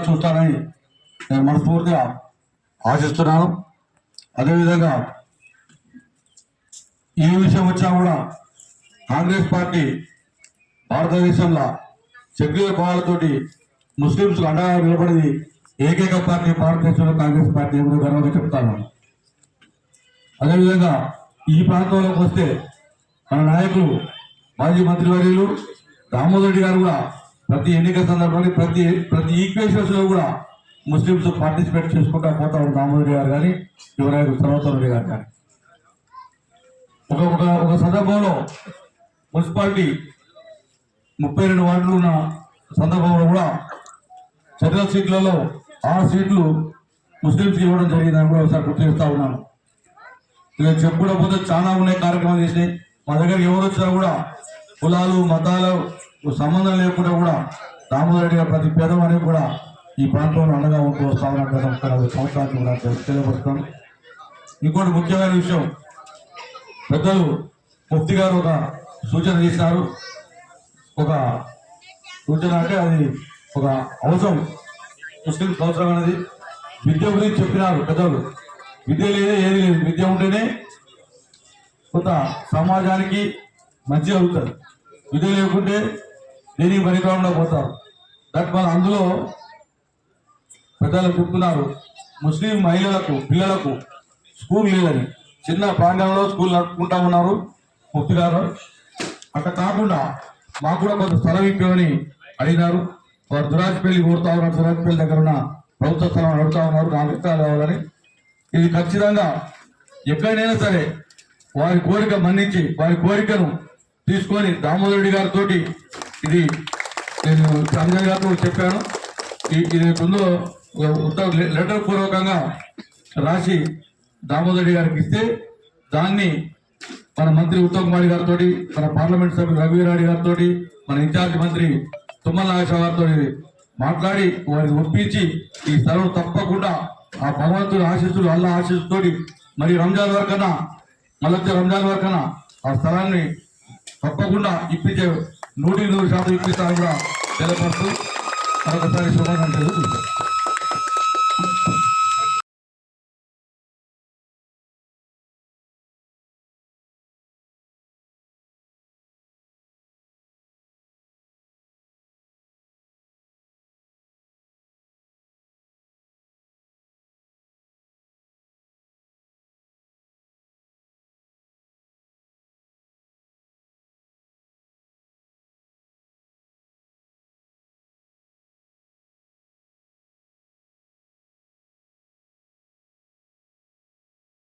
చూస్తానని నేను మనస్ఫూర్తిగా ఆశిస్తున్నాను. అదేవిధంగా ఈ విషయం వచ్చినా కూడా కాంగ్రెస్ పార్టీ భారతదేశంలో సెక్యులర్ భావాలతోటి ముస్లింస్ అండగా నిలబడింది ఏకైక పార్టీ భారతదేశంలో కాంగ్రెస్ పార్టీ ఏమో గర్వంగా చెప్తాను. అదేవిధంగా ఈ ప్రాంతంలోకి వస్తే మన నాయకులు మాజీ మంత్రివర్యులు దామోదర్ రెడ్డి గారు కూడా ప్రతి ఎన్నికల సందర్భంలో ప్రతి ఈక్వేషన్స్ లో కూడా ముస్లింస్ పార్టిసిపేట్ చేసుకుంటా పోతా ఉన్నారు. దామోదర్ రెడ్డి గారు కానీ యువరాజు సర్వోత్తమ రెడ్డి గారు కానీ ఒక సందర్భంలో మున్సిపాలిటీ 32 వార్డులు ఉన్న సందర్భంలో కూడా జనరల్ సీట్లలో 6 సీట్లు ముస్లింస్కి ఇవ్వడం జరిగిందని కూడా ఒకసారి గుర్తు చేస్తా ఉన్నాను. ఇక చెప్పుకోకపోతే చాలా ఉన్నాయి కార్యక్రమాలు చేసినాయి. మా దగ్గర ఎవరు వచ్చినా కూడా కులాలు మతాలు సంబంధం లేకుండా కూడా దామోదర్ రెడ్డి గారు ప్రతి పేదవానికి కూడా ఈ ప్రాంతంలో అండగా ఉంటూ వస్తా ఉన్నాడు. గత 5 సంవత్సరాలకు కూడా తెలియపరుస్తాను. ఇంకోటి ముఖ్యమైన విషయం, పెద్దలు ముఫ్తీ గారు ఒక సూచన చేసినారు. ఒక సూచన అంటే అది ఒక అవసరం, ముస్లిం అవసరం అనేది విద్య గురించి చెప్పినారు పెద్దలు. విద్య లేదే ఏది లేదు, విద్య ఉంటేనే కొంత సమాజానికి మంచి అవుతుంది. విద్య లేకుంటే దేనికి పనికిరాకుండా పోతారు. దట్ మన అందులో పెద్దలు చెప్తున్నారు, ముస్లిం మహిళలకు పిల్లలకు స్కూల్ లేదని చిన్న ప్రాంగణంలో స్కూల్ నడుపుకుంటా ఉన్నారు ముఫ్తీ గారు. అట్లా కాకుండా మాకు కూడా కొంత స్థలం ఇప్పమని అడిగినారు. వారు దురాజపల్లి కోరుతా ఉన్నారు. దురాజపల్లి దగ్గర ఉన్న ప్రభుత్వ స్థలం అడుగుతా ఉన్నారు. 4 ఎకరాలు కావాలని. ఇది ఖచ్చితంగా ఎక్కడైనా సరే వారి కోరిక మన్నించి వారి కోరికను తీసుకొని దామోదర్ రెడ్డి గారితో ఇది నేను సంజయ్ గారితో చెప్పాను. ఇది ముందు లెటర్ పూర్వకంగా రాసి దామోదర్ రెడ్డి గారికి ఇస్తే దాన్ని మన మంత్రి ఉత్తమ్ కుమార్ గారితో, మన పార్లమెంట్ సభ్యులు రఘువీరారెడ్డి గారితో, మన ఇన్ఛార్జ్ మంత్రి తుమ్మల నాగేశ్వర గారితో మాట్లాడి వారిని ఒప్పించి ఈ స్థలం తప్పకుండా ఆ భగవంతుడి ఆశీస్సులు అల్లా ఆశీస్సుతోటి మరి రంజాన్ వరకన్నా మళ్ళీ రంజాన్ వరకన్నా ఆ స్థలాన్ని తప్పకుండా ఇప్పించే 100% ఇప్పిస్తారని కూడా తెలియపరుస్తూ మరొకసారి శుభాకాంక్షలు.